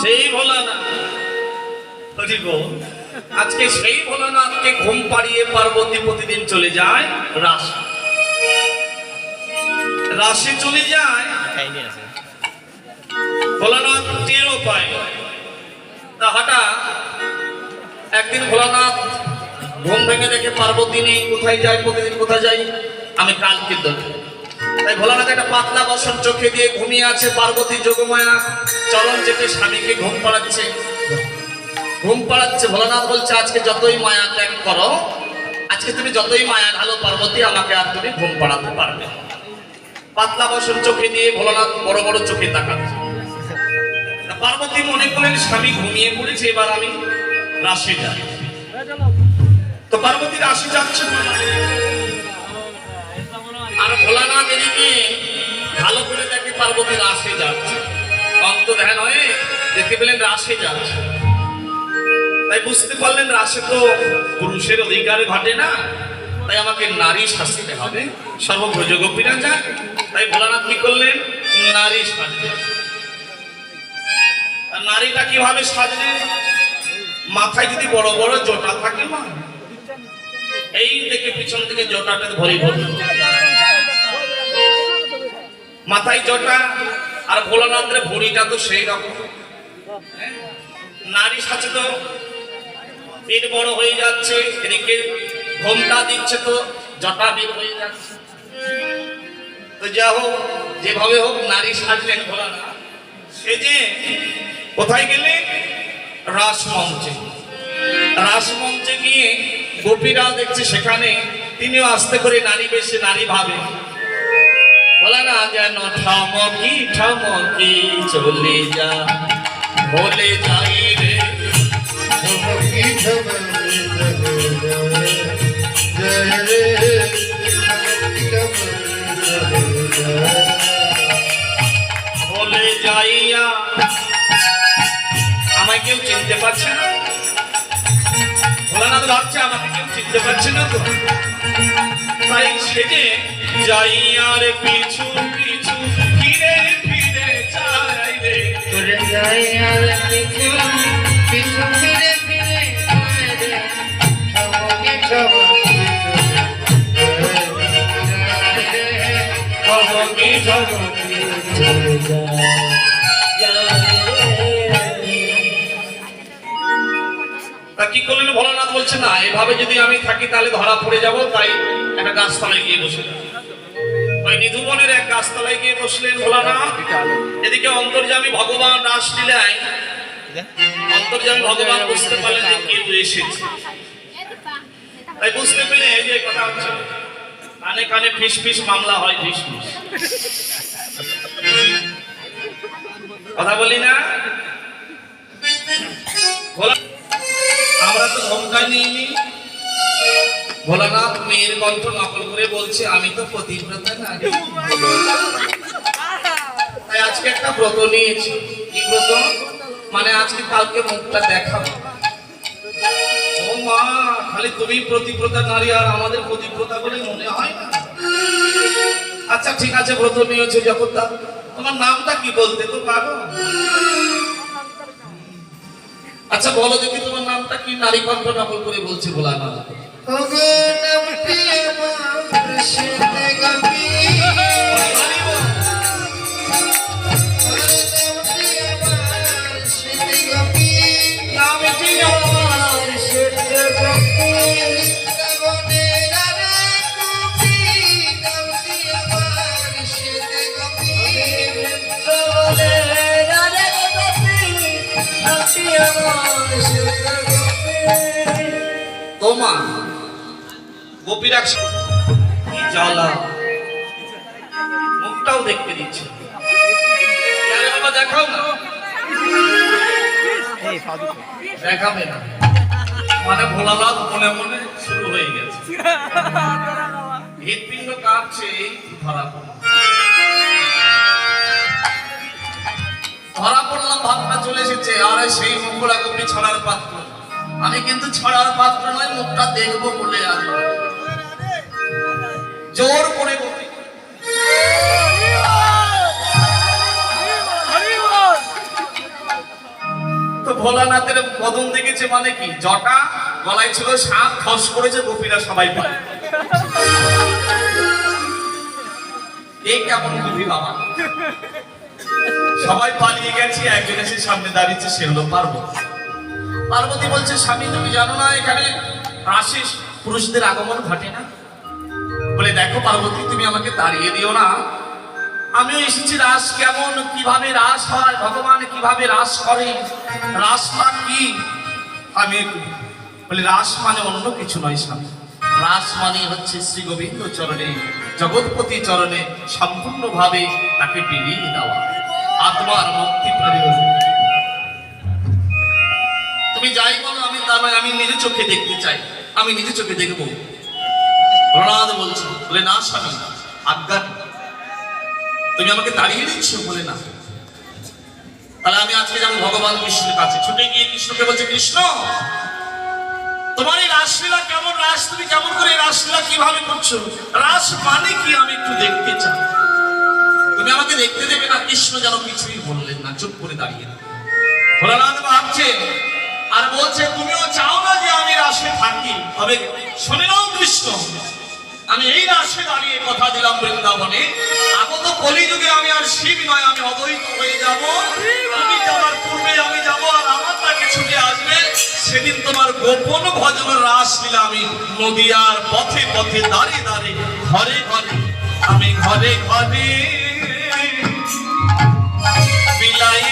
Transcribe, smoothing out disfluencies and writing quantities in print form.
সেই ভোলানাথ আজকে সেই ভোলানাথকে ঘুম পাড়িয়ে পার্বতী প্রতিদিন চলে যায় রাশি রাশি চলে যায়। ভোলানাথ টেরও পায় তা হঠাৎ একদিন ভোলানাথ ঘুম ভেঙে দেখে পার্বতী নেই। কোথায় যায় প্রতিদিন, কোথায় যাই আমি কালকে দেখি। তাই ভোলানাথ একটা পাতলা বসন চোখে দিয়ে ঘুমিয়ে আছে। পার্বতী যোগমায়া চরণ চেপে স্বামীকে ঘুম পাড়াচ্ছে। ভোলানাথ বলছে আজকে যতই মায়া ত্যাগ করো, আজকে তুমি যতই মায়া ঢালো পার্বতী, আমাকে আর তুমি ঘুম পাড়াতে পারবে। পাতলা বসন চোখে দিয়ে ভোলানাথ বড় বড় চোখে তাকাচ্ছে। পার্বতী মনে করলেন স্বামী ঘুমিয়ে পড়েছে, এবার আমি রাশি যাই। তো পার্বতী রাশি যাচ্ছে আর ভোলানাথ এদিকে ভালো করে দেখে পার্বতী রাশি যাচ্ছে। অন্ত ধ্যান হয়ে দেখতে পেলেন রাশি যাচ্ছে। তাই বুঝতে পারলেন রাশি তো পুরুষের অধিকারে ঘটে না, তাই আমাকে নারী শাস্তিতে হবে। সর্বভোজ গোপীরা যাক। তাই ভোলানাথ কি করলেন, নারী সাজলেন। নারীটা কিভাবে সাজলেন, মাথায় যদি বড় বড় জটা থাকে মা, এই থেকে পিছন থেকে জটাটা ভরি ভরি মাথায় জটা, আর ভোলানাথের ভরিটা তো সেই রকম। নারী সাজে তো পেট বড় হয়ে যাচ্ছে, এদিকে ঘোমটা দিচ্ছে তো জটা বের হয়ে যাচ্ছে। তো যা হোক যেভাবে হোক নারী সাজলেন ভোলানাথ। সে যে কোথায় গেলে, রাসমঞ্চে। রাসমঞ্চে গিয়ে গোপীরা দেখছে সেখানে, তিনিও আস্তে করে নারী বেশে নারী ভাবে। বলে না যেন ঠমকি ঠমকি চলে যা, ভুলে যাই রে ভুলে যাইয়া। আমায় কেউ চিনতে পারছে না। ভোলানাথ ভাবছে আমাকে কেউ চিনতে পারছে না তো, তাই সেজে যাই আর পিছু পিছু ফিরে ফিরে চাই রে। যাই আর পিছু পিছু ফিরে ফিরে চাই রে। ঠমকি ঠমকি ঠমকি ঠমকি চলে যায়। তা কি করলেন ভোলানাথ বলছে না, এভাবে যদি আমি থাকি তাহলে ধরা পড়ে যাব। তাই একটা গাছতলায় গিয়ে বসলেন। ওই নিধুবনের এক গাছতলায় গিয়ে বসলেন ভোলানাথ। এদিকে অন্তর্যামী ভগবান রাসলীলায় অন্তর্যামী ভগবান বুঝতে পারলেন যে কেউ এসেছে। তাই বুঝতে পেরে এই যে কথা হচ্ছে, কানে কানে ফিস ফিস মামলা হয়, ফিস ফিস কথা বলি না। আমরা তো ধমকাই নিইনি। ভোলানাথ মেয়ের কণ্ঠ নকল করে বলছে আমি তো পতিব্রতা নারী। তাই আজকে একটা ব্রত নিয়েছি। কি ব্রত? মানে আজকে কালকে মুখটা দেখাবো। ও মা, খালি তুমি পতিব্রতা নারী আর আমাদের পতিব্রতা বলে মনে হয় না। আচ্ছা ঠিক আছে, ব্রত নিয়েছো যখন, তা তোমার নামটা কি বলতে তো পারো? আচ্ছা বলো দেখি তোমার নামটা কি? নারী কণ্ঠ নকল করে বলছে ভোলানাথ। তোমা গোপীরা কি জ্বালা, মুখটাও দেখতে দিচ্ছে। বাবা দেখাও না, দেখাবে না মানে ভোলানাথ মনে মনে শুরু হয়ে গেছে। হৃৎপিণ্ড কাঁপছে, ধরা পড়লাম, ভাবনা চলে এসেছে। আর সেই মুখগুলা গোপী ছড়ার পাত্র, আমি কিন্তু ছড়ার পাত্র নয়, মুখটা দেখবো বলে আজ জোর করে গোপী ভোলানাথের বদন দেখেছে মানে কি, জটা গলায় ছিল সাপ, খস করেছে, গোপীরা সবাই পায়। এই কেমন বুদ্ধি বাবা? সবাই পালিয়ে গেছে, একজন এসে সামনে দাঁড়িয়েছে, সে হলো পার্বতী। পার্বতী বলছে, স্বামী তুমি জানো না এখানে রাশি পুরুষদের আগমন ঘটে না? বলে, দেখো পার্বতী, তুমি আমাকে তাড়িয়ে দিও না, আমিও এসেছি রাস কেমন, কিভাবে রাস হয়, ভগবান কিভাবে রাস করে, রাসটা কি আমি বলে, রাস মানে অন্য কিছু নয় স্বামী, রাস মানে হচ্ছে শ্রী গোবিন্দ চরণে, জগৎপতি চরণে সম্পূর্ণভাবে তাকে বিলিয়ে দেওয়া, আত্মার মুক্তি প্রয়োজন। তুমি যাই বলো, আমি তার মানে আমি নিজে চোখে দেখতে চাই, আমি নিজে চোখে দেখবো। প্রহ্লাদ বলছে, বলে না স্বামী, আজ্ঞা তুমি আমাকে তাড়িয়ে দিচ্ছ? বলে না, তাহলে আমি আজকে যাবো ভগবান কৃষ্ণের কাছে। ছুটে গিয়ে কৃষ্ণকে বলছে, কৃষ্ণ তোমার এই রাসলীলা কেমন, রাস তুমি কেমন করে রাসলীলা কিভাবে করছো, রাস মানে কি আমি একটু দেখতে চাই, তুমি আমাকে দেখতে দেবে না? কৃষ্ণ যেন কিছুই বললেন না, চুপ করে দাঁড়িয়ে। ভোলানাথ ভাবছে আর বলছে, তুমিও চাও না যে আমি রাসে থাকি, তবে শুনে নাও কৃষ্ণ, আমি এই রাসে দাঁড়িয়ে কথা দিলাম বৃন্দাবনে, আগত কলিযুগে আমি আর শিব নয়, আমি অদ্বৈত হয়ে যাব, তুমি যাবার পূর্বে আমি যাব, আর আমার তাকে ছুটে আসবে, সেদিন তোমার গোপন ভজন রাসলীলা আমি নদিয়ার পথে পথে দাঁড়িয়ে দাঁড়িয়ে ঘরে ঘরে, আমি ঘরে ঘরে বিলাই